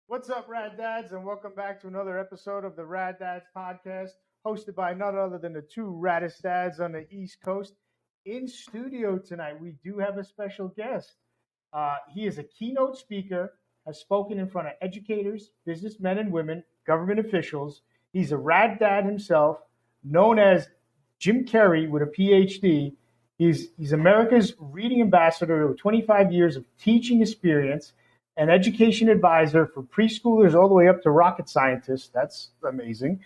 What's up, Rad Dads, and welcome back to another episode of the Rad Dads podcast, hosted by none other than the two raddest dads on the East Coast. In studio tonight, we do have a special guest. He is a keynote speaker, has spoken in front of educators, businessmen and women, government officials. He's a Rad Dad himself, known as Jim Carrey with a PhD. He's America's reading ambassador with 25 years of teaching experience, an education advisor for preschoolers all the way up to rocket scientists. That's amazing.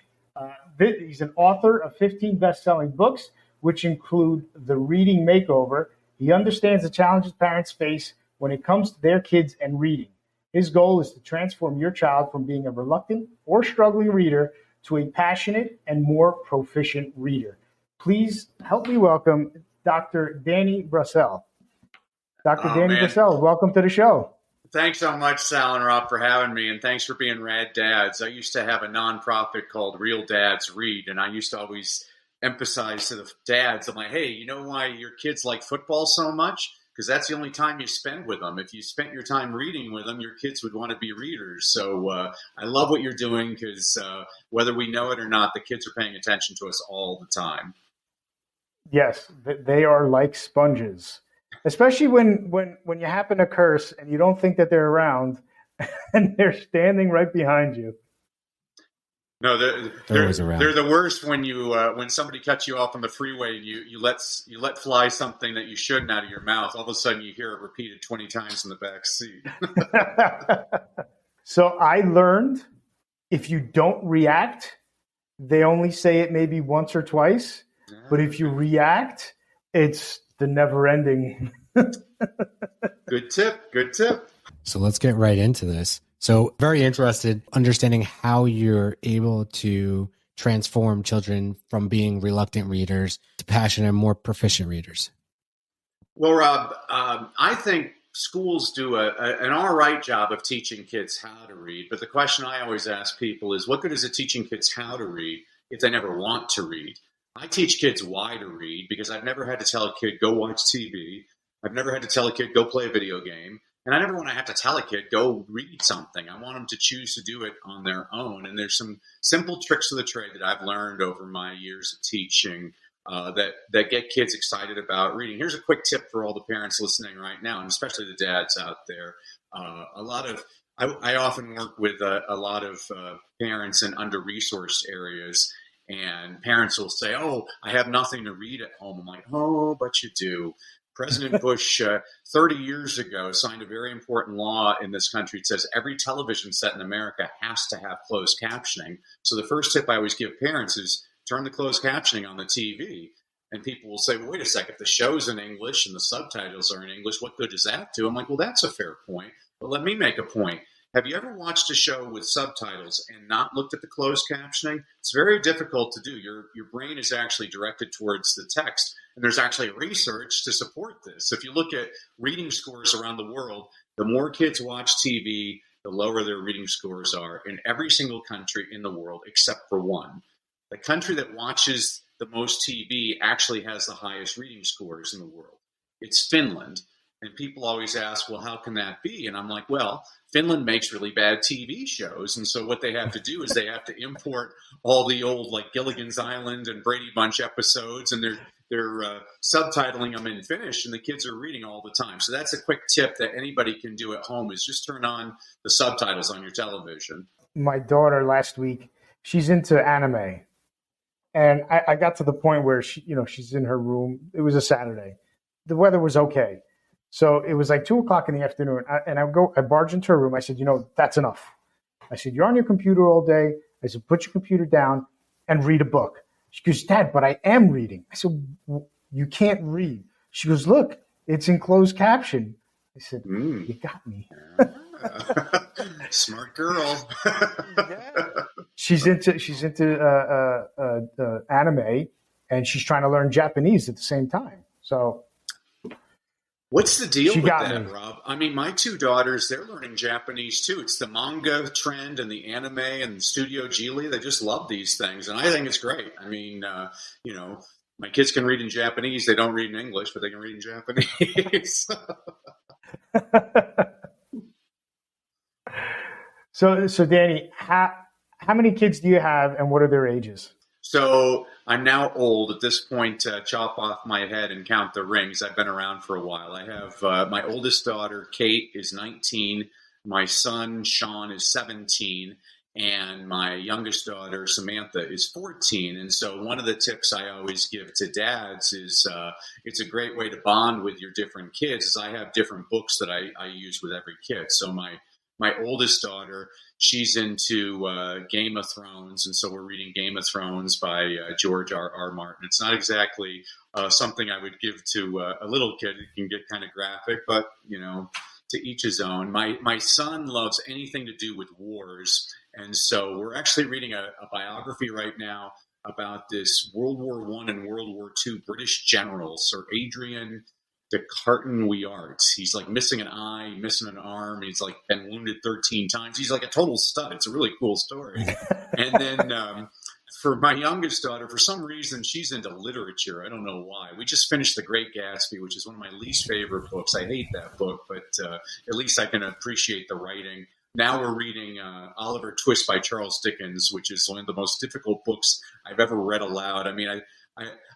He's an author of 15 best-selling books, which include The Reading Makeover. He understands the challenges parents face when it comes to their kids and reading. His goal is to transform your child from being a reluctant or struggling reader to a passionate and more proficient reader. Please help me welcome Dr. Danny Bassell. Dr. Danny Bassell, welcome to the show. Thanks so much, Sal and Rob, for having me, and thanks for being Rad Dads. I used to have a nonprofit called Real Dads Read, and I used to always emphasize to the dads, I'm like, hey, you know why your kids like football so much? Because that's the only time you spend with them. If you spent your time reading with them, your kids would want to be readers. So I love what you're doing because whether we know it or not, the kids are paying attention to us all the time. Yes, they are like sponges. Especially when you happen to curse and you don't think that they're around and they're standing right behind you. No, they're the worst when when somebody cuts you off on the freeway and you let fly something that you shouldn't out of your mouth. All of a sudden you hear it repeated 20 times in the back seat. So I learned if you don't react, they only say it maybe once or twice. Yeah. But if you react, it's the never ending. Good tip. So let's get right into this. So very interested understanding how you're able to transform children from being reluctant readers to passionate and more proficient readers. Well, Rob, I think schools do an all right job of teaching kids how to read. But the question I always ask people is, what good is it teaching kids how to read if they never want to read? I teach kids why to read because I've never had to tell a kid, go watch TV. I've never had to tell a kid, go play a video game. And I never want to have to tell a kid, go read something. I want them to choose to do it on their own. And there's some simple tricks of the trade that I've learned over my years of teaching that get kids excited about reading. Here's a quick tip for all the parents listening right now, and especially the dads out there. I often work with a lot of parents in under-resourced areas. And parents will say, oh, I have nothing to read at home. I'm like, oh, but you do. President Bush, 30 years ago, signed a very important law in this country. It says every television set in America has to have closed captioning. So the first tip I always give parents is turn the closed captioning on the TV. And people will say, well, wait a second, if the show's in English and the subtitles are in English, what good does that do? I'm like, well, that's a fair point. But let me make a point. Have you ever watched a show with subtitles and not looked at the closed captioning? It's very difficult to do. Your brain is actually directed towards the text, and there's actually research to support this. If you look at reading scores around the world, the more kids watch TV, the lower their reading scores are in every single country in the world except for one. The country that watches the most TV actually has the highest reading scores in the world. It's Finland. And people always ask, well, how can that be? And I'm like, well, Finland makes really bad TV shows. And so what they have to do is they have to import all the old like Gilligan's Island and Brady Bunch episodes, and they're subtitling them in Finnish, and the kids are reading all the time. So that's a quick tip that anybody can do at home is just turn on the subtitles on your television. My daughter last week, she's into anime. And I got to the point where she's in her room. It was a Saturday. The weather was okay. So it was like 2:00 in the afternoon, and I barged into her room. I said, that's enough. I said, you're on your computer all day. I said, put your computer down and read a book. She goes, Dad, but I am reading. I said, you can't read. She goes, look, it's in closed caption. I said, you got me. Smart girl. Yeah. She's into anime, and she's trying to learn Japanese at the same time. So. What's the deal with that, Rob? I mean, my two daughters, they're learning Japanese too. It's the manga trend and the anime and Studio Ghibli. They just love these things, and I think it's great. I mean, my kids can read in Japanese. They don't read in English, but they can read in Japanese. So Danny, how many kids do you have, and what are their ages? So I'm now old at this point. Chop off my head and count the rings. I've been around for a while. I have my oldest daughter, Kate, is 19. My son, Sean, is 17. And my youngest daughter, Samantha, is 14. And so one of the tips I always give to dads is it's a great way to bond with your different kids is I have different books that I use with every kid. So my oldest daughter, she's into Game of Thrones, and so we're reading Game of Thrones by George R. Martin. It's not exactly something I would give to a little kid. It can get kind of graphic, but, to each his own. My son loves anything to do with wars, and so we're actually reading a biography right now about this World War I and World War II British general, Sir Adrian de Carton-Wiart. He's like missing an eye, missing an arm. He's like been wounded 13 times. He's like a total stud. It's a really cool story. And then for my youngest daughter, for some reason, she's into literature. I don't know why. We just finished The Great Gatsby, which is one of my least favorite books. I hate that book, but at least I can appreciate the writing. Now we're reading Oliver Twist by Charles Dickens, which is one of the most difficult books I've ever read aloud. I mean,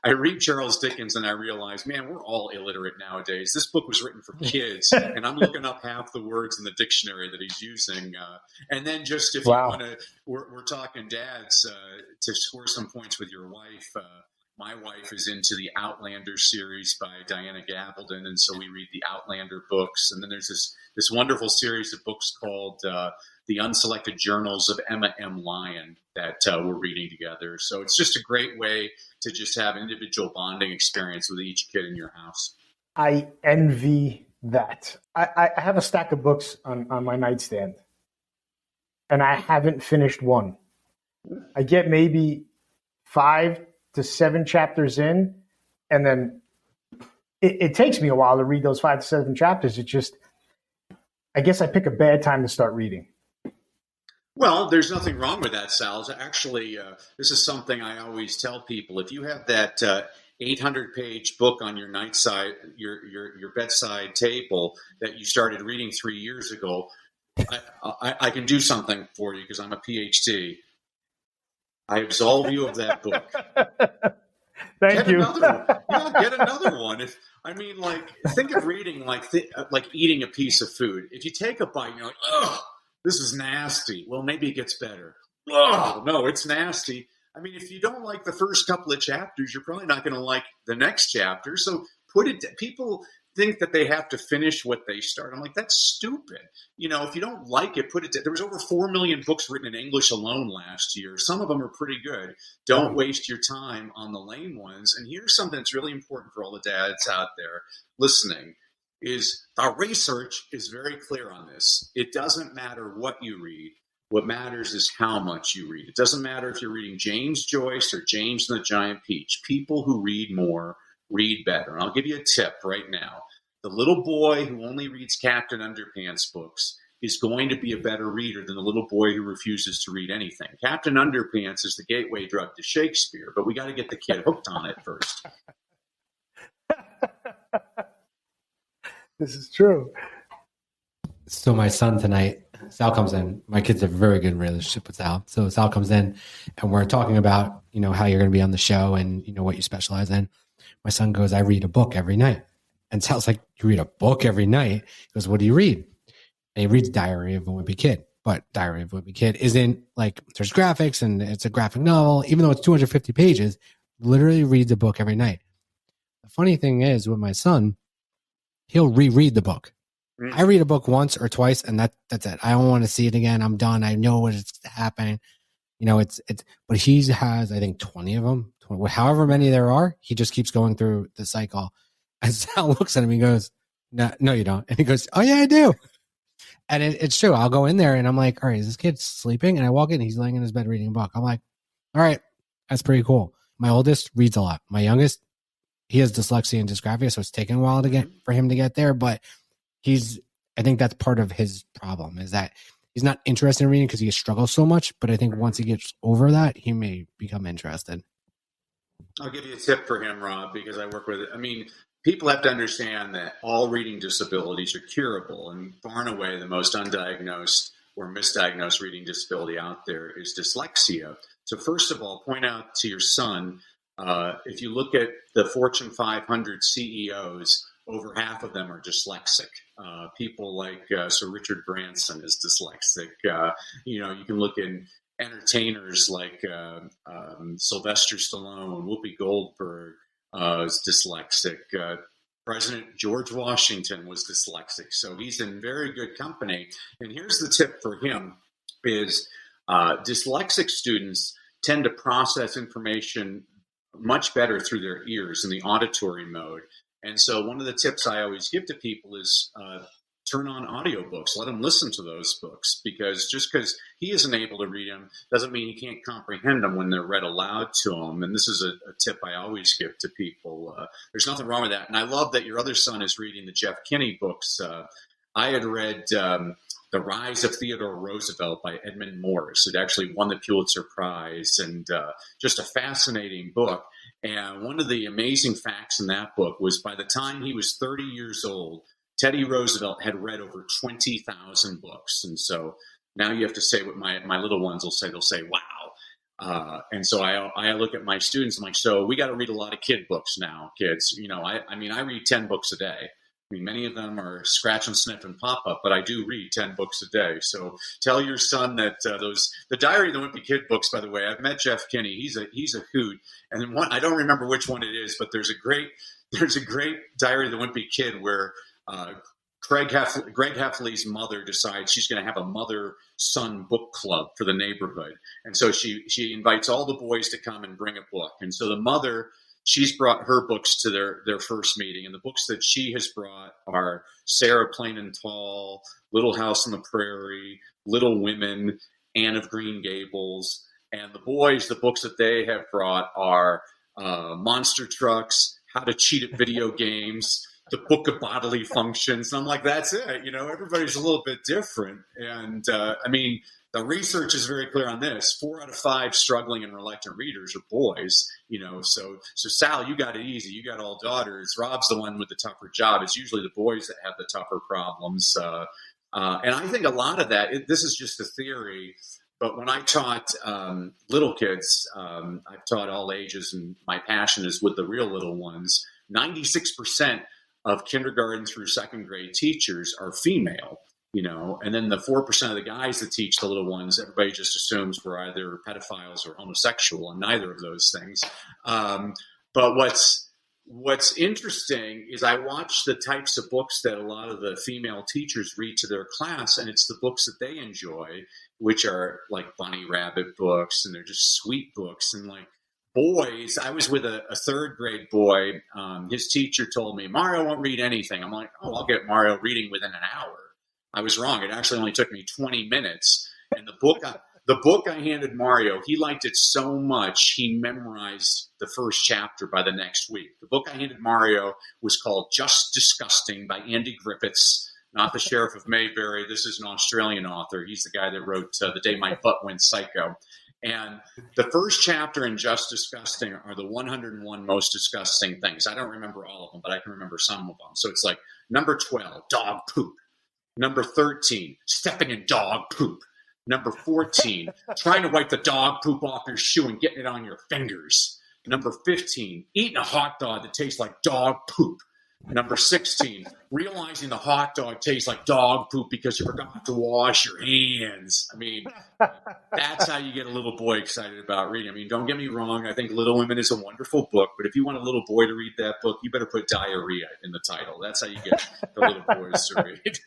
I read Charles Dickens and I realize, man, we're all illiterate nowadays. This book was written for kids, and I'm looking up half the words in the dictionary that he's using. And then just if you want to, we're talking dads to score some points with your wife. My wife is into the Outlander series by Diana Gabaldon, and so we read the Outlander books. And then there's this wonderful series of books called The Unselected Journals of Emma M. Lyon that we're reading together. So it's just a great way to just have individual bonding experience with each kid in your house. I envy that. I have a stack of books on my nightstand, and I haven't finished one. I get maybe 5 to 7 chapters in, and then it takes me a while to read those 5 to 7 chapters. It just, I guess I pick a bad time to start reading. Well, there's nothing wrong with that, Sal. Actually, this is something I always tell people. If you have that 800-page book on your nightside, your bedside table that you started reading 3 years ago, I can do something for you because I'm a PhD. I absolve you of that book. Thank you. Get another one. Think of reading like eating a piece of food. If you take a bite and you're like, ugh, this is nasty. Well, maybe it gets better. Oh, no, it's nasty. I mean, if you don't like the first couple of chapters, you're probably not going to like the next chapter. So people think that they have to finish what they start. I'm like, that's stupid. If you don't like it, put it. There was over 4 million books written in English alone last year. Some of them are pretty good. Don't waste your time on the lame ones. And here's something that's really important for all the dads out there listening. Is our research is very clear on this. It doesn't matter what you read. What matters is how much you read. It doesn't matter if you're reading James Joyce or James and the Giant Peach. People who read more read better. And I'll give you a tip right now. The little boy who only reads Captain Underpants books is going to be a better reader than the little boy who refuses to read anything. Captain Underpants is the gateway drug to Shakespeare, but we got to get the kid hooked on it first. This is true. So my son tonight, Sal comes in. My kids have a very good relationship with Sal. So Sal comes in and we're talking about, how you're going to be on the show and, what you specialize in. My son goes, I read a book every night. And Sal's like, you read a book every night? He goes, what do you read? And he reads Diary of a Wimpy Kid. But Diary of a Wimpy Kid isn't like, there's graphics and it's a graphic novel. Even though it's 250 pages, literally reads a book every night. The funny thing is with my son, he'll reread the book. I read a book once or twice and that's it. I don't want to see it again. I'm done. I know what is happening. But he has, I think 20 of them, however many there are. He just keeps going through the cycle. And Sal looks at him and goes, no, you don't. And he goes, oh yeah, I do. And it's true. I'll go in there and I'm like, all right, is this kid sleeping? And I walk in, he's laying in his bed reading a book. I'm like, all right, that's pretty cool. My oldest reads a lot. My youngest, he has dyslexia and dysgraphia, so it's taken a while for him to get there. But I think that's part of his problem is that he's not interested in reading because he struggles so much. But I think once he gets over that, he may become interested. I'll give you a tip for him, Rob, because I work with it. I mean, people have to understand that all reading disabilities are curable, and far and away the most undiagnosed or misdiagnosed reading disability out there is dyslexia. So first of all, point out to your son, if you look at the Fortune 500 CEOs, over half of them are dyslexic. People like Sir Richard Branson is dyslexic. You can look in entertainers like Sylvester Stallone, Whoopi Goldberg is dyslexic. President George Washington was dyslexic. So he's in very good company. And here's the tip for him is dyslexic students tend to process information much better through their ears in the auditory mode. And so one of the tips I always give to people is turn on audiobooks. Let them listen to those books, because just because he isn't able to read them doesn't mean he can't comprehend them when they're read aloud to him. And this is a tip I always give to people. There's nothing wrong with that. And I love that your other son is reading the Jeff Kinney books. I had read The Rise of Theodore Roosevelt by Edmund Morris. It actually won the Pulitzer Prize, and just a fascinating book. And one of the amazing facts in that book was by the time he was 30 years old, Teddy Roosevelt had read over 20,000 books. And so now you have to say what my little ones will say. They'll say, wow. And so I look at my students, I'm like, so we got to read a lot of kid books now, kids. I read 10 books a day. Many of them are scratch and sniff and pop up, but I do read 10 books a day. So tell your son that the Diary of the Wimpy Kid books, by the way, I've met Jeff Kinney. He's a hoot. And then one, I don't remember which one it is, but there's a great Diary of the Wimpy Kid where Greg Heffley's mother decides she's going to have a mother-son book club for the neighborhood. And so she invites all the boys to come and bring a book. And so the mother, she's brought her books to their first meeting. And the books that she has brought are Sarah Plain and Tall, Little House on the Prairie, Little Women, Anne of Green Gables. And the boys, the books that they have brought are Monster Trucks, How to Cheat at Video Games, The Book of Bodily Functions. And I'm like, that's it. Everybody's a little bit different. And the research is very clear on this. 4 out of 5 struggling and reluctant readers are boys, so Sal, you got it easy. You got all daughters. Rob's the one with the tougher job. It's usually the boys that have the tougher problems. And I think a lot of that, this is just a theory, but when I taught little kids, I've taught all ages, and my passion is with the real little ones. 96% of kindergarten through second grade teachers are female. And then the 4% of the guys that teach the little ones, everybody just assumes we're either pedophiles or homosexual, and neither of those things. But what's interesting is I watch the types of books that a lot of the female teachers read to their class, and it's the books that they enjoy, which are like bunny rabbit books, and they're just sweet books. And like boys, I was with a third grade boy. His teacher told me, Mario won't read anything. I'm like, oh, I'll get Mario reading within an hour. I was wrong. It actually only took me 20 minutes. And the book I handed Mario, he liked it so much, he memorized the first chapter by the next week. The book I handed Mario was called Just Disgusting by Andy Griffiths, not the Sheriff of Mayberry. This is an Australian author. He's the guy that wrote The Day My Butt Went Psycho. And the first chapter in Just Disgusting are the 101 most disgusting things. I don't remember all of them, but I can remember some of them. So it's like number 12, dog poop. Number 13, stepping in dog poop. Number 14, trying to wipe the dog poop off your shoe and getting it on your fingers. Number 15, eating a hot dog that tastes like dog poop. Number 16, realizing the hot dog tastes like dog poop because you forgot to wash your hands. That's how you get a little boy excited about reading. Don't get me wrong. I think Little Women is a wonderful book, but if you want a little boy to read that book, you better put diarrhea in the title. That's how you get the little boys to read.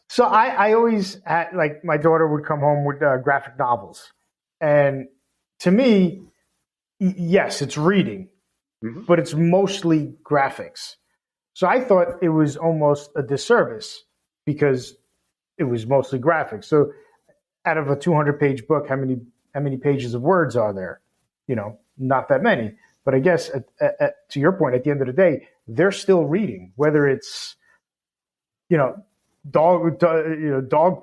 So I always had, like, my daughter would come home with graphic novels. And to me, yes, it's reading, but it's mostly graphics. So I thought it was almost a disservice because it was mostly graphics. So out of a 200-page book, how many pages of words are there? Not that many. But I guess to your point, at the end of the day, they're still reading, whether it's dog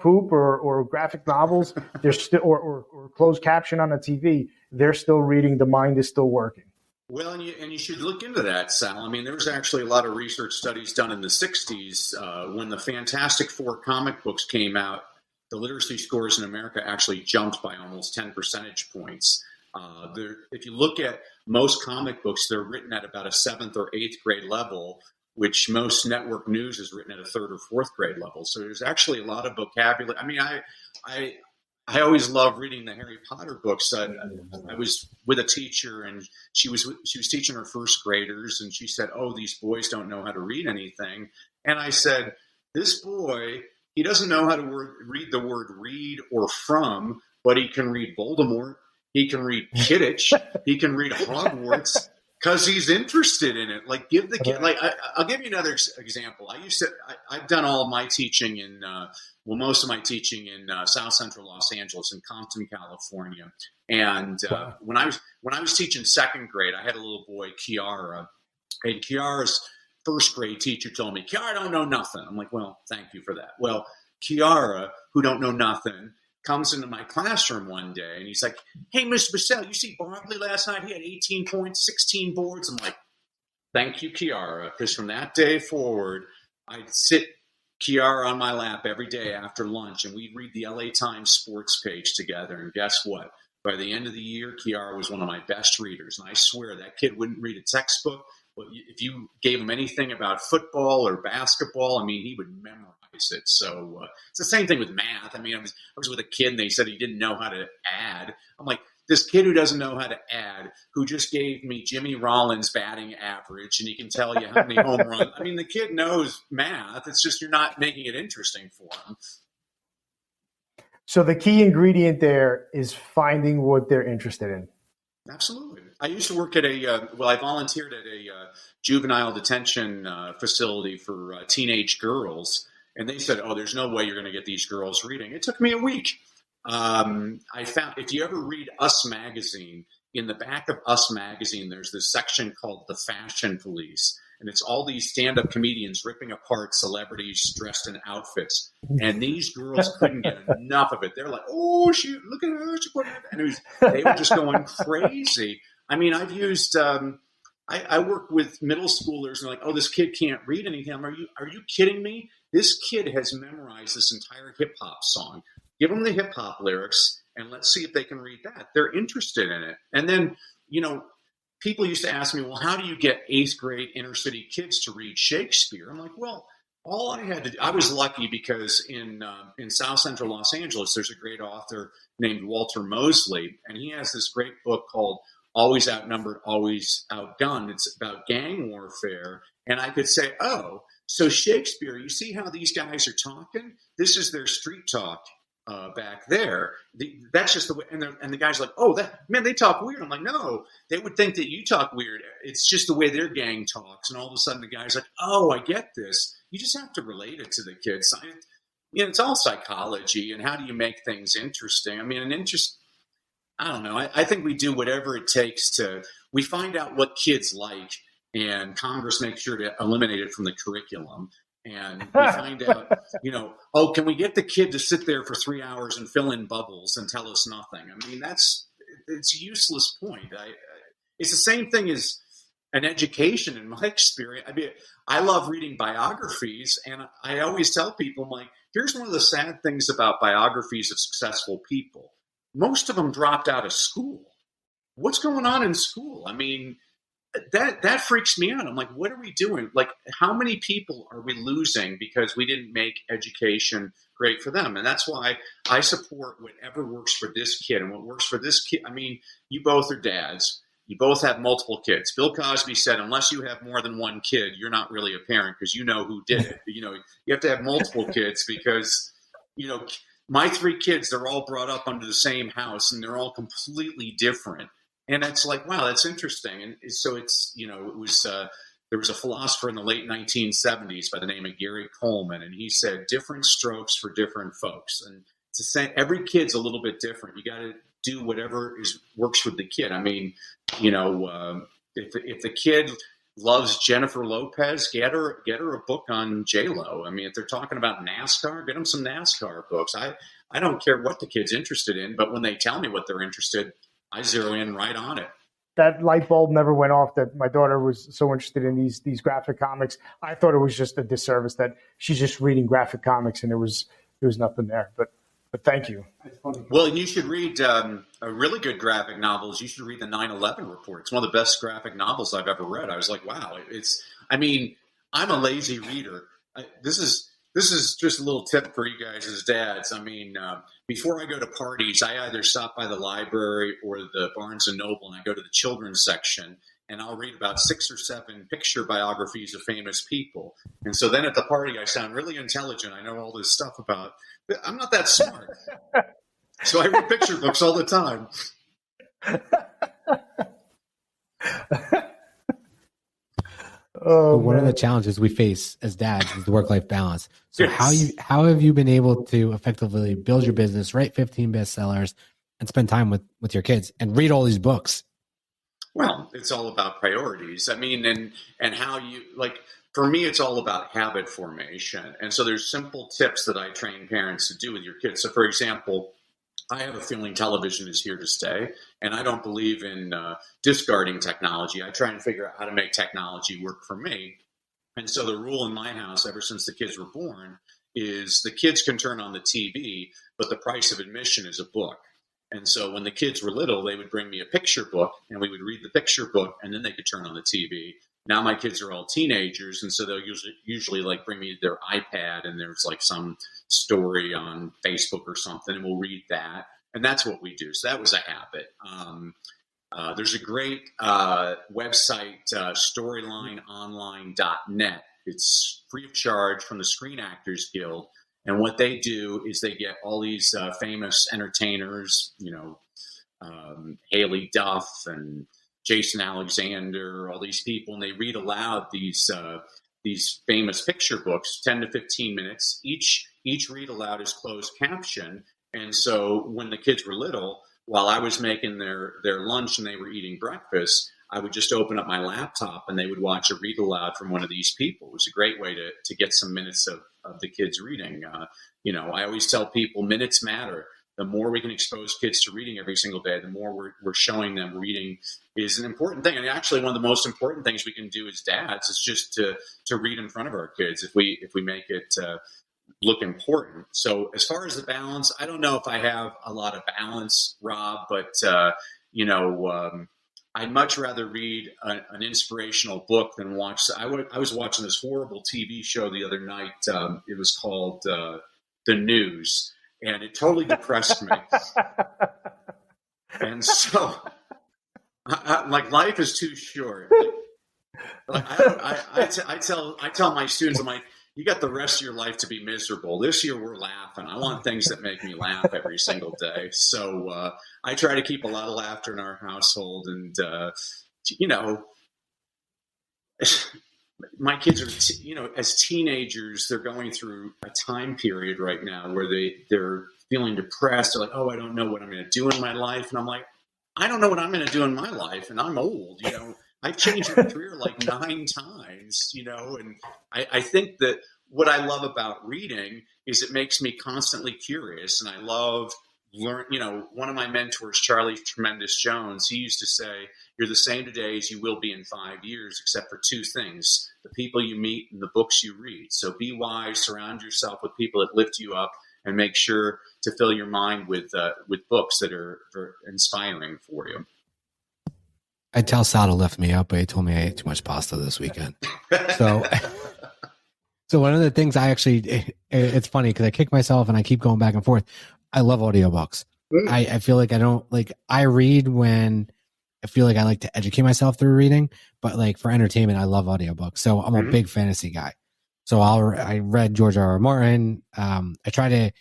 poop or graphic novels. They're still or closed caption on a TV. They're still reading. The mind is still working. Well, and you should look into that, Sal. I mean, there was actually a lot of research studies done in the 60s when the Fantastic Four comic books came out. The literacy scores in America actually jumped by almost 10 percentage points. If you look at most comic books, they're written at about a 7th or 8th grade level, which most network news is written at a 3rd or 4th grade level. So there's actually a lot of vocabulary. I mean, I always love reading the Harry Potter books. I was with a teacher, and she was teaching her first graders, and she said, "Oh, these boys don't know how to read anything." And I said, "This boy, he doesn't know how to read the word read or from, but he can read Voldemort. He can read Kidditch. He can read Hogwarts." Because he's interested in it. Like, give the kid. Like, I'll give you another example. I've done all of my teaching in, most of my teaching in South Central Los Angeles, in Compton, California. And when I was teaching 2nd grade, I had a little boy, Kiara, and Kiara's 1st grade teacher told me, "Kiara don't know nothing." I'm like, "Well, thank you for that." Well, Kiara, who don't know nothing, comes into my classroom one day, and he's like, "Hey, Mr. Bassell, you see Barkley last night? He had 18 points, 16 boards." I'm like, "Thank you, Kiara," because from that day forward, I'd sit Kiara on my lap every day after lunch, and we'd read the LA Times sports page together. And guess what? By the end of the year, Kiara was one of my best readers. And I swear that kid wouldn't read a textbook, but if you gave him anything about football or basketball, I mean, he would memorize it. So it's the same thing with math. I mean, I was with a kid, and they said he didn't know how to add. I'm like, this kid who doesn't know how to add, who just gave me Jimmy Rollins' batting average, and he can tell you how many home runs. I mean, the kid knows math. It's just you're not making it interesting for him. So the key ingredient there is finding what they're interested in. Absolutely. I used to work at I volunteered at a juvenile detention facility for teenage girls. And they said, "Oh, there's no way you're going to get these girls reading." It took me a week. I found, if you ever read Us Magazine, in the back of Us Magazine, there's this section called The Fashion Police. And it's all these stand-up comedians ripping apart celebrities dressed in outfits. And these girls couldn't get enough of it. They're like, "Oh, look at her. And they were just going crazy. I mean, I've used I work with middle schoolers, and they're like, "Oh, this kid can't read anything." I'm like, are you kidding me? This kid has memorized this entire hip-hop song. Give them the hip-hop lyrics, and let's see if they can read that. They're interested in it. And then, people used to ask me, "Well, how do you get 8th grade inner city kids to read Shakespeare?" I'm like, well, all I had to do, I was lucky because in South Central Los Angeles, there's a great author named Walter Mosley, and he has this great book called Always Outnumbered, Always Outgunned. It's about gang warfare. And I could say, "Oh, so Shakespeare, you see how these guys are talking? This is their street talk back there. That's just the way." And the guy's like, "Oh, they talk weird." I'm like, "No, they would think that you talk weird. It's just the way their gang talks." And all of a sudden the guy's like, "Oh, I get this." You just have to relate it to the kids. It's all psychology, and how do you make things interesting? I mean, I don't know. I think we do whatever it takes we find out what kids like, and Congress makes sure to eliminate it from the curriculum. And we find out, "Oh, can we get the kid to sit there for 3 hours and fill in bubbles and tell us nothing?" I mean, it's a useless point. It's the same thing as an education in my experience. I mean, I love reading biographies, and I always tell people, I'm like, here's one of the sad things about biographies of successful people. Most of them dropped out of school. What's going on in school? I mean, that freaks me out. I'm like, what are we doing? Like, how many people are we losing because we didn't make education great for them? And that's why I support whatever works for this kid. And what works for this kid, I mean, you both are dads. You both have multiple kids. Bill Cosby said, unless you have more than one kid, you're not really a parent, because you know who did it. You have to have multiple kids because, my 3 kids, they're all brought up under the same house, and they're all completely different. And it's like, wow, that's interesting. And so it's, there was a philosopher in the late 1970s by the name of Gary Coleman, and he said, different strokes for different folks. And it's the same, every kid's a little bit different. You got to do whatever works with the kid. I mean, if the kid loves Jennifer Lopez, get her a book on J-Lo. I mean, if they're talking about NASCAR, get them some NASCAR books. I don't care what the kid's interested in, but when they tell me what they're interested, I zero in right on it. that light bulb never went off that my daughter was so interested in these graphic comics. I thought it was just a disservice that she's just reading graphic comics and there was nothing there. But thank you. Well, you should read a really good graphic novels. You should read the 9/11 report. It's one of the best graphic novels I've ever read. I was like, wow. I'm a lazy reader. This is just a little tip for you guys as dads. Before I go to parties, I either stop by the library or the Barnes and Noble, and I go to the children's section, and I'll read about 6 or 7 picture biographies of famous people. And so then at the party, I sound really intelligent. I know all this stuff about. I'm not that smart, so I read picture books all the time. So one of the challenges we face as dads is the work-life balance. So Yes. how have you been able to effectively build your business, write 15 bestsellers, and spend time with your kids and read all these books? Well, it's all about priorities. And how you for me, it's all about habit formation. And so there's simple tips that I train parents to do with your kids. So for example, I have a feeling television is here to stay, and I don't believe in discarding technology. I try and figure out how to make technology work for me. And so the rule in my house, ever since the kids were born, is the kids can turn on the TV, but the price of admission is a book. And so when the kids were little, they would bring me a picture book, and we would read the picture book, and then they could turn on the TV. Now my kids are all teenagers, and so they'll usually like bring me their iPad, and there's like some story on Facebook or something, and we'll read that. And that's what we do. So that was a habit. There's a great website, storylineonline.net. It's free of charge from the Screen Actors Guild. And what they do is they get all these famous entertainers, Haley Duff and Jason Alexander, all these people, and they read aloud these famous picture books, 10 to 15 minutes. Each read aloud is closed caption. And so when the kids were little, while I was making their lunch and they were eating breakfast, I would just open up my laptop and they would watch a read aloud from one of these people. It was a great way to get some minutes of the kids reading. I always tell people minutes matter. The more we can expose kids to reading every single day, the more we're showing them reading is an important thing. And actually, one of the most important things we can do as dads is just to read in front of our kids if we make it look important. So as far as the balance, I don't know if I have a lot of balance, Rob, but I'd much rather read an inspirational book than watch. I was watching this horrible TV show the other night. It was called The News, and it totally depressed me. And so, life is too short. I tell my students, I'm like, you got the rest of your life to be miserable. This year we're laughing. I want things that make me laugh every single day. So I try to keep a lot of laughter in our household. And, my kids are, as teenagers, they're going through a time period right now where they're feeling depressed. They're like, oh, I don't know what I'm going to do in my life. And I'm like, I don't know what I'm going to do in my life. And I'm old, I've changed my career like 9 times, and I think that what I love about reading is it makes me constantly curious, and I love one of my mentors, Charlie Tremendous Jones, he used to say, you're the same today as you will be in 5 years, except for 2 things, the people you meet and the books you read. So be wise, surround yourself with people that lift you up, and make sure to fill your mind with books that are inspiring for you. I tell Sal to lift me up, but he told me I ate too much pasta this weekend. So one of the things it's funny because I kick myself and I keep going back and forth. I love audiobooks. I feel like I read when I feel like I like to educate myself through reading, but for entertainment, I love audiobooks. So I'm a big fantasy guy. So I read George R. R. Martin. I try to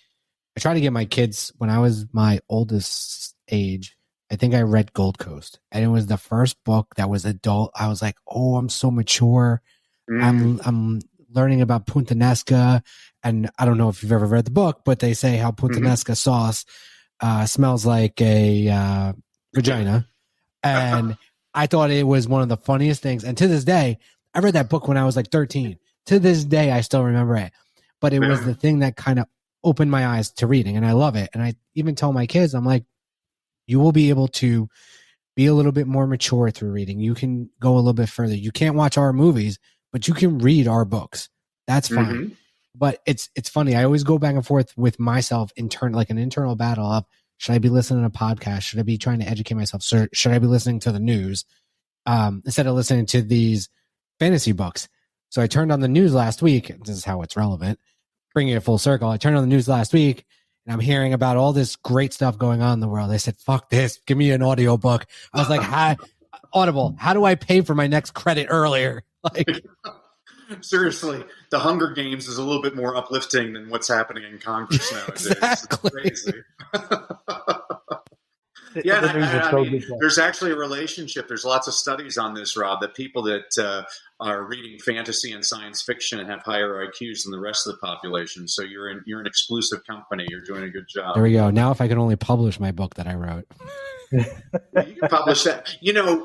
get my kids when I was my oldest age. I think I read Gold Coast, and it was the first book that was adult. I was like, oh, I'm so mature. I'm learning about Puntanesca, and I don't know if you've ever read the book, but they say how Puntanesca sauce smells like a vagina. And I thought it was one of the funniest things. And to this day, I read that book when I was 13. To this day, I still remember it. But it was the thing that kind of opened my eyes to reading, and I love it. And I even tell my kids, I'm like, you will be able to be a little bit more mature through reading. You can go a little bit further. You can't watch our movies, but you can read our books. That's fine. Mm-hmm. But it's funny. I always go back and forth with myself like an internal battle of, should I be listening to a podcast? Should I be trying to educate myself? Should I be listening to the news instead of listening to these fantasy books? So I turned on the news last week. This is how it's relevant. Bringing it full circle. I turned on the news last week and I'm hearing about all this great stuff going on in the world. I said, fuck this. Give me an audio book. I was like, Audible, how do I pay for my next credit earlier? Like, seriously, the Hunger Games is a little bit more uplifting than what's happening in Congress nowadays. Exactly. It's crazy. Yeah, I mean, there's actually a relationship. There's lots of studies on this, Rob, that people that are reading fantasy and science fiction have higher IQs than the rest of the population. So you're an exclusive company. You're doing a good job. There we go. Now, if I could only publish my book that I wrote. You can publish that.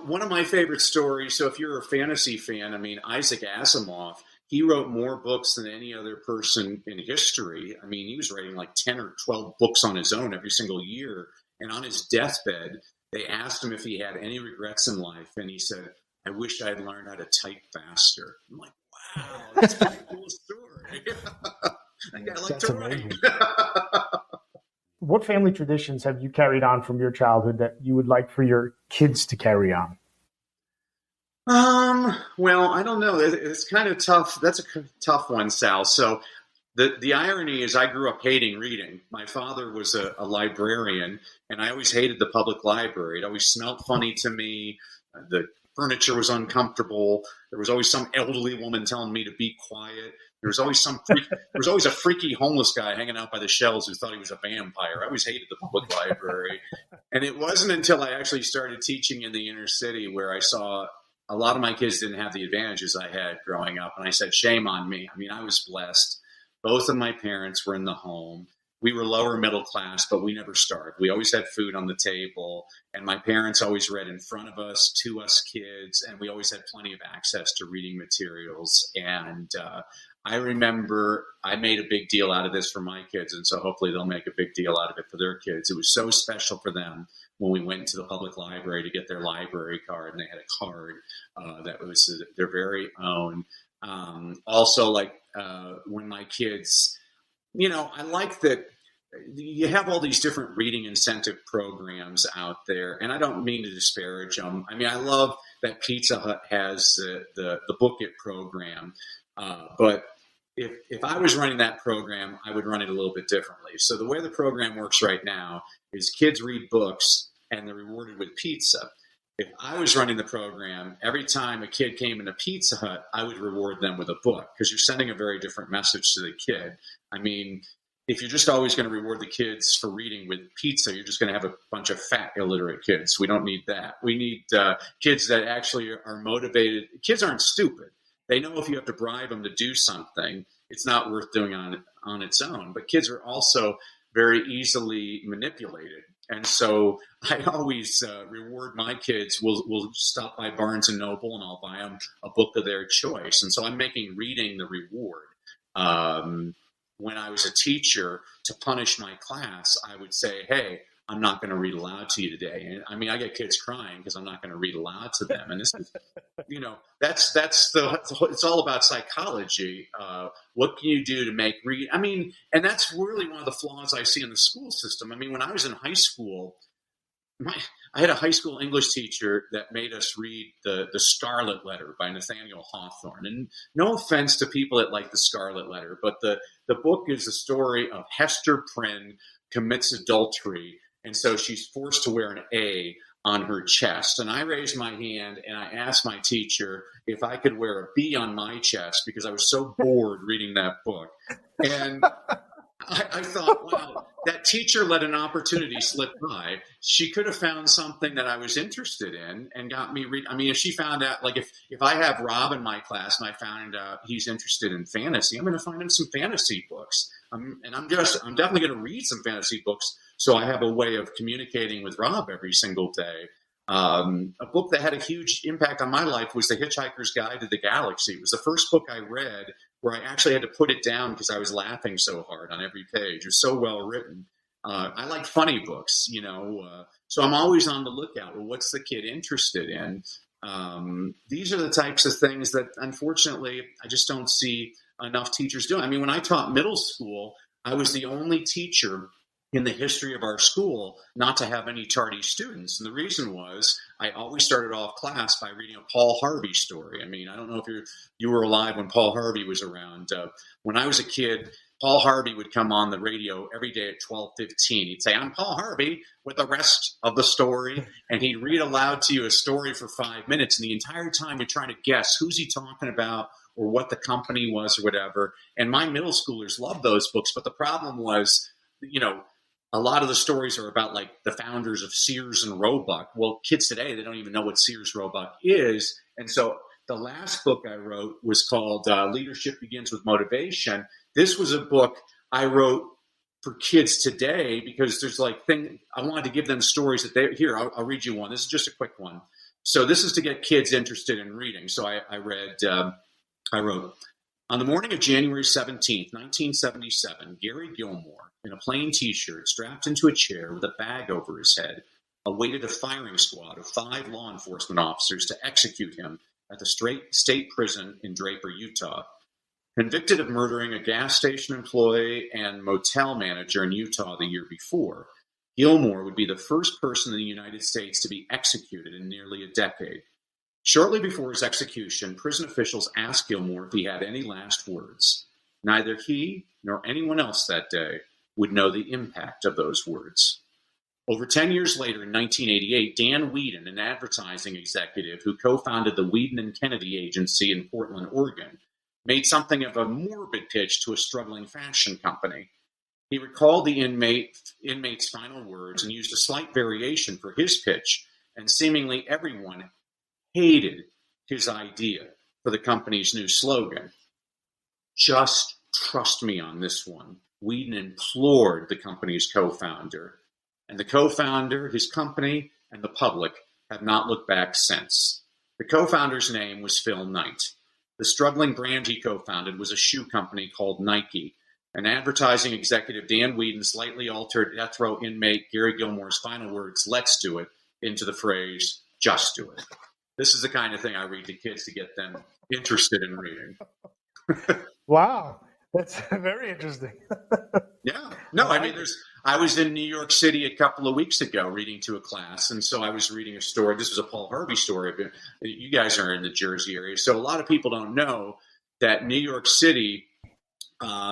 One of my favorite stories. So if you're a fantasy fan, I mean, Isaac Asimov, he wrote more books than any other person in history. I mean, he was writing like 10 or 12 books on his own every single year. And on his deathbed, they asked him if he had any regrets in life. And he said, I wish I had learned how to type faster. I'm like, wow, that's a pretty cool story. I like to write. What family traditions have you carried on from your childhood that you would like for your kids to carry on? Well, I don't know. It's kind of tough. That's a tough one, Sal. So the irony is I grew up hating reading. My father was a librarian, and I always hated the public library. It always smelled funny to me. The furniture was uncomfortable. There was always some elderly woman telling me to be quiet. There was always a freaky homeless guy hanging out by the shelves who thought he was a vampire. I always hated the public library. And it wasn't until I actually started teaching in the inner city where I saw a lot of my kids didn't have the advantages I had growing up. And I said, shame on me. I mean, I was blessed. Both of my parents were in the home. We were lower middle class, but we never starved. We always had food on the table. And my parents always read in front of us, to us kids. And we always had plenty of access to reading materials. And I remember I made a big deal out of this for my kids. And so hopefully they'll make a big deal out of it for their kids. It was so special for them when we went to the public library to get their library card. And they had a card that was their very own. Also, like when my kids, I like that you have all these different reading incentive programs out there, and I don't mean to disparage them. I mean, I love that Pizza Hut has the Book It program, but if I was running that program, I would run it a little bit differently. So the way the program works right now is kids read books and they're rewarded with pizza. If I was running the program, every time a kid came into Pizza Hut, I would reward them with a book because you're sending a very different message to the kid. I mean, if you're just always going to reward the kids for reading with pizza, you're just going to have a bunch of fat, illiterate kids. We don't need that. We need kids that actually are motivated. Kids aren't stupid. They know if you have to bribe them to do something, it's not worth doing on its own. But kids are also very easily manipulated. And so I always reward my kids. We'll stop by Barnes & Noble and I'll buy them a book of their choice. And so I'm making reading the reward. When I was a teacher, to punish my class, I would say, hey, I'm not going to read aloud to you today. And I mean, I get kids crying because I'm not going to read aloud to them. And this is, it's all about psychology. What can you do to make read? I mean, and that's really one of the flaws I see in the school system. I mean, when I was in high school, I had a high school English teacher that made us read the Scarlet Letter by Nathaniel Hawthorne. And no offense to people that like the Scarlet Letter, but the book is the story of Hester Prynne commits adultery. And so she's forced to wear an A on her chest. And I raised my hand and I asked my teacher if I could wear a B on my chest because I was so bored reading that book. And I thought, wow, that teacher let an opportunity slip by. She could have found something that I was interested in and got me read. I mean, if she found out, like if I have Rob in my class and I found out he's interested in fantasy, I'm going to find him some fantasy books. I'm definitely going to read some fantasy books so I have a way of communicating with Rob every single day. A book that had a huge impact on my life was The Hitchhiker's Guide to the Galaxy. It was the first book I read where I actually had to put it down because I was laughing so hard on every page. It was so well written. I like funny books, So I'm always on the lookout. Well, what's the kid interested in? These are the types of things that, unfortunately, I just don't see enough teachers doing. I mean, when I taught middle school, I was the only teacher in the history of our school not to have any tardy students. And the reason was I always started off class by reading a Paul Harvey story. I mean, I don't know if you were alive when Paul Harvey was around. When I was a kid, Paul Harvey would come on the radio every day at 12:15. He'd say, "I'm Paul Harvey," with the rest of the story. And he'd read aloud to you a story for 5 minutes. And the entire time you're trying to guess who's he talking about or what the company was or whatever. And my middle schoolers loved those books. But the problem was, a lot of the stories are about like the founders of Sears and Roebuck. Well, kids today, they don't even know what Sears Roebuck is. And so the last book I wrote was called Leadership Begins with Motivation. This was a book I wrote for kids today because there's I wanted to give them stories that I'll read you one. This is just a quick one. So this is to get kids interested in reading. So I wrote, on the morning of January 17th, 1977, Gary Gilmore, in a plain T-shirt, strapped into a chair with a bag over his head, awaited a firing squad of 5 law enforcement officers to execute him at the state prison in Draper, Utah. Convicted of murdering a gas station employee and motel manager in Utah the year before, Gilmore would be the first person in the United States to be executed in nearly a decade. Shortly before his execution, prison officials asked Gilmore if he had any last words. Neither he nor anyone else that day would know the impact of those words. Over 10 years later, in 1988, Dan Whedon, an advertising executive who co-founded the Whedon and Kennedy Agency in Portland, Oregon, made something of a morbid pitch to a struggling fashion company. He recalled the inmate's final words and used a slight variation for his pitch, and seemingly everyone hated his idea for the company's new slogan. Just trust me on this one, Whedon implored the company's co-founder. And the co-founder, his company, and the public have not looked back since. The co-founder's name was Phil Knight. The struggling brand he co-founded was a shoe company called Nike. An advertising executive, Dan Whedon, slightly altered death row inmate Gary Gilmore's final words, "Let's do it," into the phrase, "Just do it." This is the kind of thing I read to kids to get them interested in reading. Wow. That's very interesting. Yeah. No, I mean, I was in New York City a couple of weeks ago reading to a class, and so I was reading a story. This was a Paul Harvey story. But you guys are in the Jersey area, so a lot of people don't know that New York City,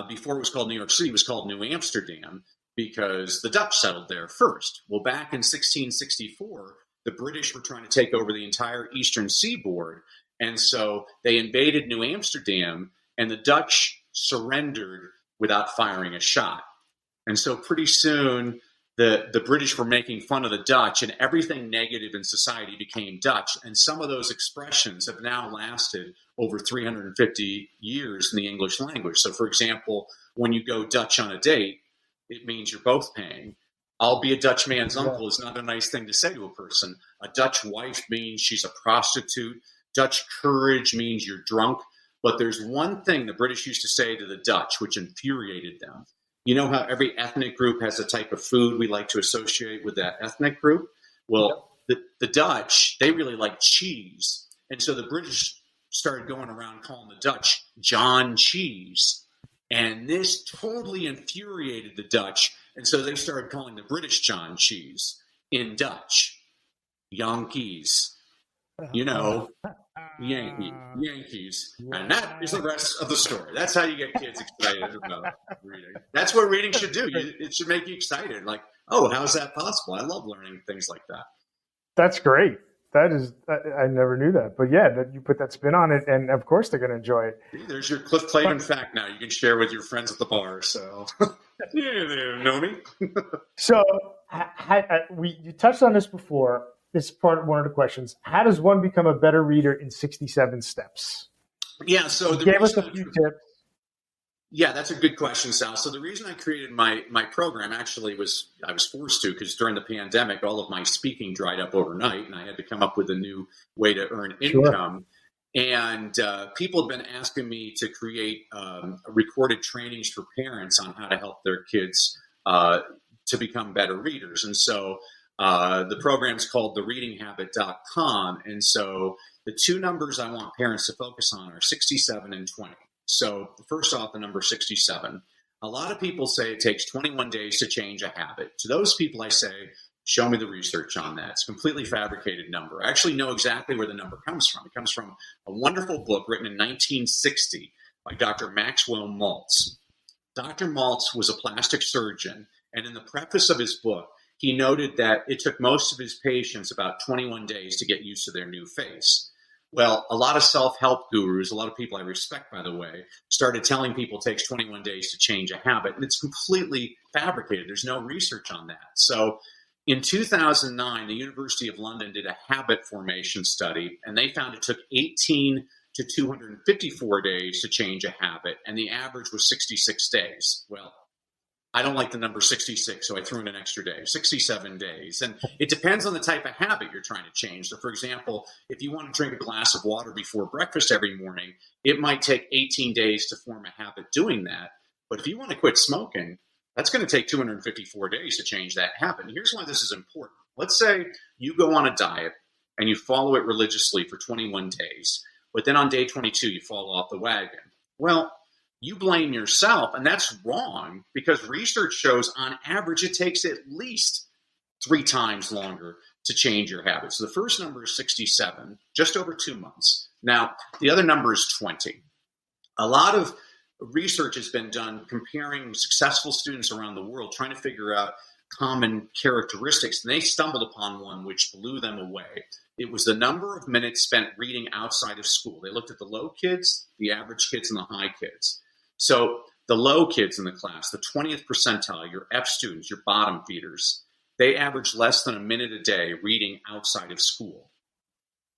before it was called New York City, was called New Amsterdam because the Dutch settled there first. Well, back in 1664, the British were trying to take over the entire eastern seaboard, and so they invaded New Amsterdam, and the Dutch surrendered without firing a shot. And so pretty soon the British were making fun of the Dutch, and everything negative in society became Dutch. And some of those expressions have now lasted over 350 years in the English language. So, for example, when you go Dutch on a date, it means you're both paying. I'll be a Dutch man's uncle is not a nice thing to say to a person. A Dutch wife means she's a prostitute. Dutch courage means you're drunk. But there's one thing the British used to say to the Dutch, which infuriated them. You know how every ethnic group has a type of food we like to associate with that ethnic group? Well, the Dutch, they really like cheese. And so the British started going around calling the Dutch John Cheese. And this totally infuriated the Dutch. And so they started calling the British John Cheese in Dutch. Yankees. Yankees. And that is the rest of the story. That's how you get kids excited about reading. That's what reading should do. It should make you excited. Like, oh, how's that possible? I love learning things like that. That's great. That is, I never knew that. But yeah, that you put that spin on it, and of course they're going to enjoy it. There's your Cliff Clavin fact now. You can share with your friends at the bar. So, yeah, they know me. So, you touched on this before. This is part of one of the questions. How does one become a better reader in 67 steps? Yeah, so you gave us a few tips. Yeah, that's a good question, Sal. So the reason I created my program actually was I was forced to because during the pandemic, all of my speaking dried up overnight, and I had to come up with a new way to earn income. Sure. And people have been asking me to create recorded trainings for parents on how to help their kids to become better readers. And so The program's called thereadinghabit.com. And so the two numbers I want parents to focus on are 67 and 20. So first off, the number 67. A lot of people say it takes 21 days to change a habit. To those people, I say, show me the research on that. It's a completely fabricated number. I actually know exactly where the number comes from. It comes from a wonderful book written in 1960 by Dr. Maxwell Maltz. Dr. Maltz was a plastic surgeon, and in the preface of his book, he noted that it took most of his patients about 21 days to get used to their new face. Well, a lot of self-help gurus, a lot of people I respect, by the way, started telling people it takes 21 days to change a habit, and it's completely fabricated. There's no research on that. So in 2009, the University of London did a habit formation study, and they found it took 18 to 254 days to change a habit, and the average was 66 days. Well, I don't like the number 66, so I threw in an extra day, 67 days. And it depends on the type of habit you're trying to change. So, for example, if you want to drink a glass of water before breakfast every morning, it might take 18 days to form a habit doing that. But if you want to quit smoking, that's going to take 254 days to change that habit. And here's why this is important. Let's say you go on a diet and you follow it religiously for 21 days, but then on day 22, you fall off the wagon. Well, you blame yourself, and that's wrong because research shows on average it takes at least 3 times longer to change your habits. So the first number is 67, just over 2 months. Now, the other number is 20. A lot of research has been done comparing successful students around the world, trying to figure out common characteristics, and they stumbled upon one which blew them away. It was the number of minutes spent reading outside of school. They looked at the low kids, the average kids, and the high kids. So the low kids in the class, the 20th percentile, your F students, your bottom feeders, they average less than a minute a day reading outside of school.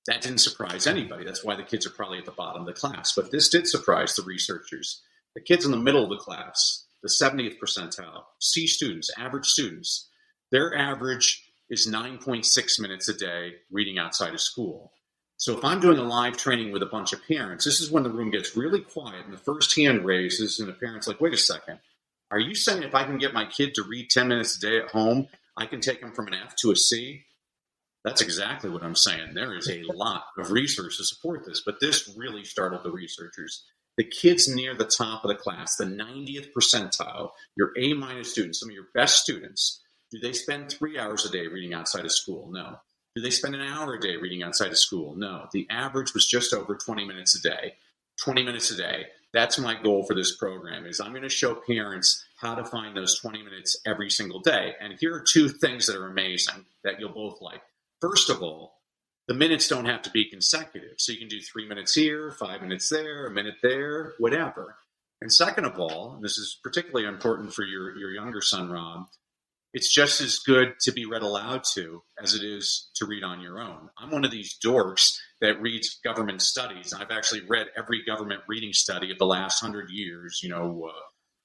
That didn't surprise anybody. That's why the kids are probably at the bottom of the class. But this did surprise the researchers. The kids in the middle of the class, the 70th percentile, C students, average students, their average is 9.6 minutes a day reading outside of school. So if I'm doing a live training with a bunch of parents, this is when the room gets really quiet and the first hand raises and the parent's like, wait a second, are you saying if I can get my kid to read 10 minutes a day at home, I can take him from an F to a C? That's exactly what I'm saying. There is a lot of research to support this, but this really startled the researchers. The kids near the top of the class, the 90th percentile, your A- students, some of your best students, do they spend 3 hours a day reading outside of school? No. Do they spend an hour a day reading outside of school? No. The average was just over 20 minutes a day. 20 minutes a day. That's my goal for this program is I'm going to show parents how to find those 20 minutes every single day. And here are 2 things that are amazing that you'll both like. First of all, the minutes don't have to be consecutive. So you can do 3 minutes here, 5 minutes there, a minute there, whatever. And second of all, and this is particularly important for your younger son, Rob, it's just as good to be read aloud to as it is to read on your own. I'm one of these dorks that reads government studies. I've actually read every government reading study of the last 100 years,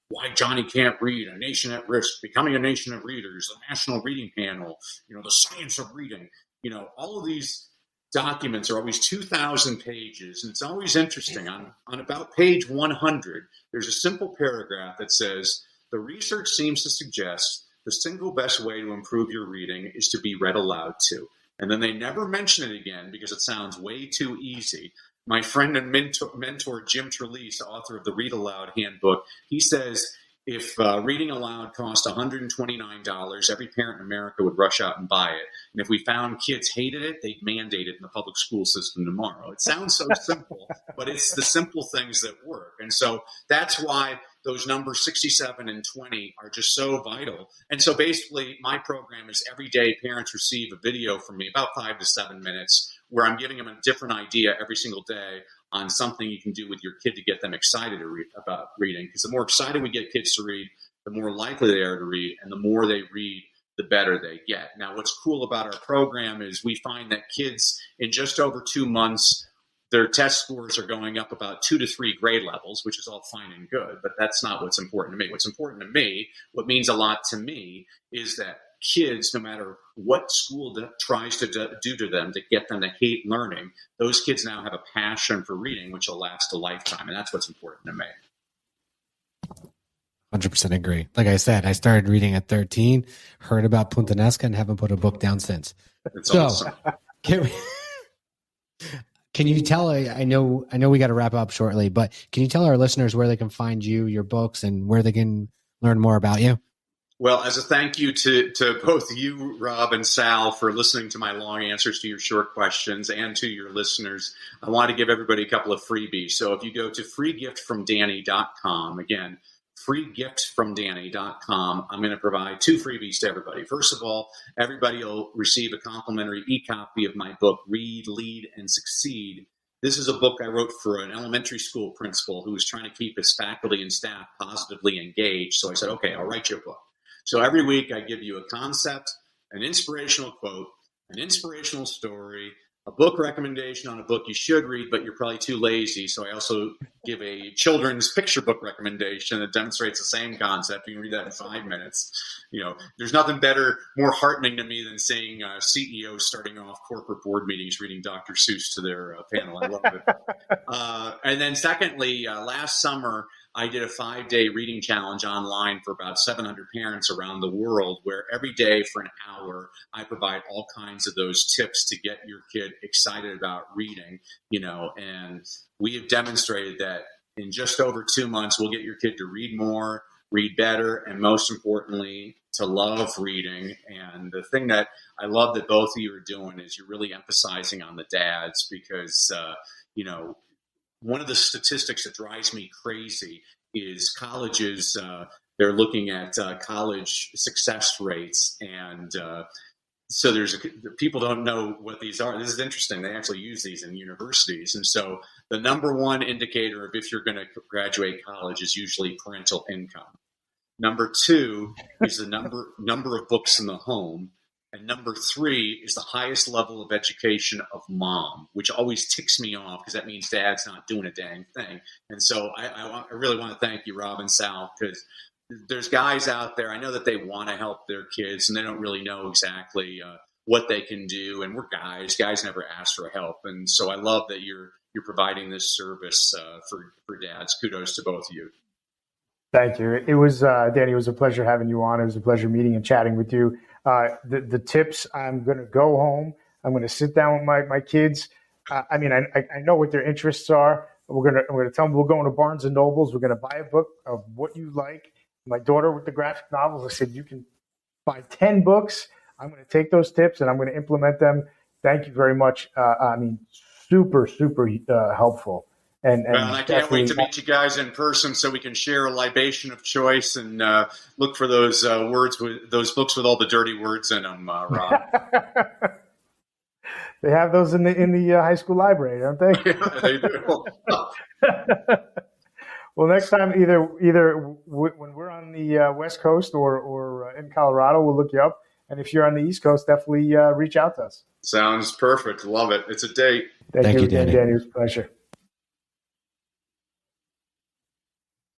why Johnny can't read, a nation at risk, becoming a nation of readers, the National Reading Panel, the science of reading. All of these documents are always 2,000 pages, and it's always interesting. On about page 100, there's a simple paragraph that says, the research seems to suggest the single best way to improve your reading is to be read aloud to. And then they never mention it again because it sounds way too easy. My friend and mentor Jim Trelease, author of the Read Aloud Handbook, he says if reading aloud cost $129, every parent in America would rush out and buy it. And if we found kids hated it, they'd mandate it in the public school system tomorrow. It sounds so simple, but it's the simple things that work. And so that's why those numbers 67 and 20 are just so vital. And so basically my program is every day parents receive a video from me, about 5 to 7 minutes, where I'm giving them a different idea every single day on something you can do with your kid to get them excited about reading. Because the more excited we get kids to read, the more likely they are to read, and the more they read, the better they get. Now, what's cool about our program is we find that kids in just over 2 months, their test scores are going up about 2 to 3 grade levels, which is all fine and good, but that's not what's important to me. What's important to me, what means a lot to me, is that kids, no matter what school tries to do to them to get them to hate learning, those kids now have a passion for reading, which will last a lifetime, and that's what's important to me. 100% agree. Like I said, I started reading at 13, heard about Puntanesca, and haven't put a book down since. It's awesome. Can you tell? I know we got to wrap up shortly, but can you tell our listeners where they can find you, your books, and where they can learn more about you? Well, as a thank you to both you, Rob, and Sal, for listening to my long answers to your short questions, and to your listeners, I want to give everybody a couple of freebies. So if you go to freegiftfromdanny.com, again, freegiftfromdanny.com, I'm going to provide 2 freebies to everybody. First of all, everybody will receive a complimentary e-copy of my book, Read, Lead, and Succeed. This is a book I wrote for an elementary school principal who was trying to keep his faculty and staff positively engaged. So I said, okay, I'll write you a book. So every week I give you a concept, an inspirational quote, an inspirational story, a book recommendation on a book you should read, but you're probably too lazy. So I also give a children's picture book recommendation that demonstrates the same concept. You can read that in 5 minutes. You know, there's nothing better, more heartening to me than seeing CEOs starting off corporate board meetings reading Dr. Seuss to their panel. I love it. And then secondly, last summer, I did a 5-day reading challenge online for about 700 parents around the world, where every day for an hour, I provide all kinds of those tips to get your kid excited about reading, you know, and we have demonstrated that in just over 2 months, we'll get your kid to read more, read better, and most importantly, to love reading. And the thing that I love that both of you are doing is you're really emphasizing on the dads, because, you know, one of the statistics that drives me crazy is colleges. They're looking at college success rates, and so people don't know what these are. This is interesting. They actually use these in universities, and so the number one indicator of if you're going to graduate college is usually parental income. Number 2 is the number of books in the home. And number 3 is the highest level of education of mom, which always ticks me off because that means dad's not doing a dang thing. And so I really want to thank you, Rob and Sal, because there's guys out there, I know that they want to help their kids and they don't really know exactly what they can do. And we're guys never ask for help. And so I love that you're providing this service for dads. Kudos to both of you. Thank you. It was, Danny, it was a pleasure having you on. It was a pleasure meeting and chatting with you. The tips, I'm going to go home. I'm going to sit down with my kids. I know what their interests are. I'm going to tell them we're going to Barnes and Nobles. We're going to buy a book of what you like. My daughter with the graphic novels, I said, you can buy 10 books. I'm going to take those tips and I'm going to implement them. Thank you very much. Super, super helpful. And I can't wait to meet you guys in person so we can share a libation of choice and look for those those books with all the dirty words in them, Rob. They have those in the high school library, don't they? Yeah, they do. Well, next time, either when we're on the West Coast or in Colorado, we'll look you up. And if you're on the East Coast, definitely reach out to us. Sounds perfect. Love it. It's a date. Thank you, Danny. Danny. It was a pleasure.